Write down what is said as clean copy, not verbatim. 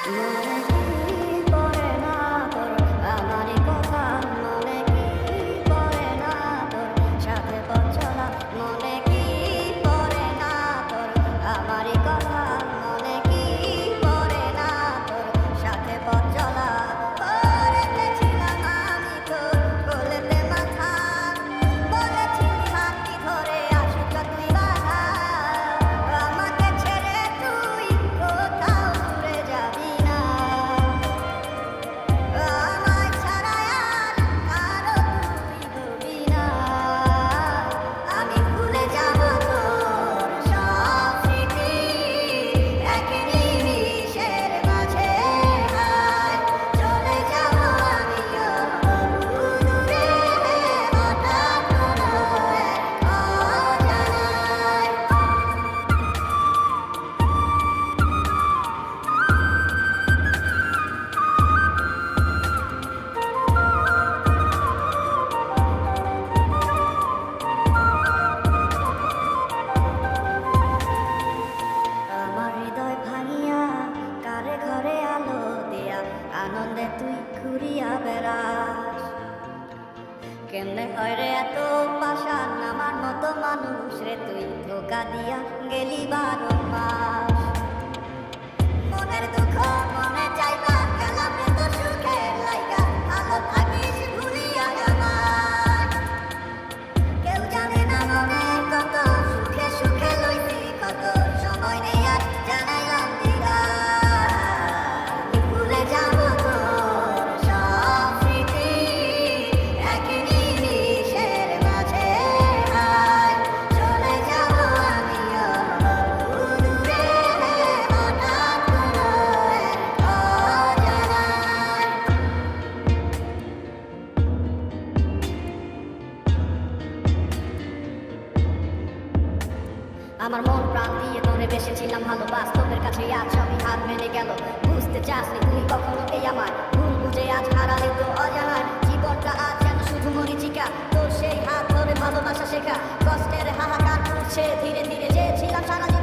মনে কি পড়ে না তোর আমারই কথা, মনে কি পড়ে না তোর সাথে পথ চলা, মনে কি পড়ে না তোর আমারই কথা, মনে কি পড়ে না তোর সাথে পথ চলা। ছিলাম আমি তোর কোলেতে মাথা, বলেছিলি হাতটি ধরে আসুক তুই বাধা, আমাকে ছেড়ে তুই কোথাও দূরে যাবি না, আমায় ছাড়া আর কারো তুই হবি না। আমি ভুলে যাব তোর সব স্মৃতি, এক নিমিষের মাঝে হায় চলে যাব আমিও বহু দূরে, হঠাৎ কোনো এক অজানায়। আমার হৃদয় ভাঙিয়া কারে ঘরে আলো দিয়া আনন্দে তুই ঘুরিয়া বেড়াস, কেমনে হয় রে এত পাষাণ আমার মতো মানুষ রে তুই ধোকা দিয়া গেলি 12 মাস। মনের দুঃখ মনে চাইবা গেলাম রে তো সুখের লাইগা, ভালো থাকিস ভুলিয়া আমার, কেউ জানে না মনে কত সুখে সুখে লইছি কত, সময় নেই আর জানাইলাম দ্বিধায়। ভুলে যাব তোর সব স্মৃতি, এক নিমিষের মাঝে হায় চলে যাব আমিও বহু দূরে, হঠাৎ কোনো এক অজানায়। আমার মন প্রাণ দিয়ে তোরে বেসেছিলাম ভালো, বাস্তবের কাছে আজ সবই হার মেনে গেল, বুঝতে চাসনি তুই কখনো এই আমার ভুল বুঝে আজ হারালি তো অজানায়। জীবনটা আজ যেন শুধু মরিচিকা, তোর সেই হাত ধরে ভালোবাসা শেখা, কষ্টের হাহাকার উঠছে ধীরে ধীরে, চেয়েছিলাম সারা জীবন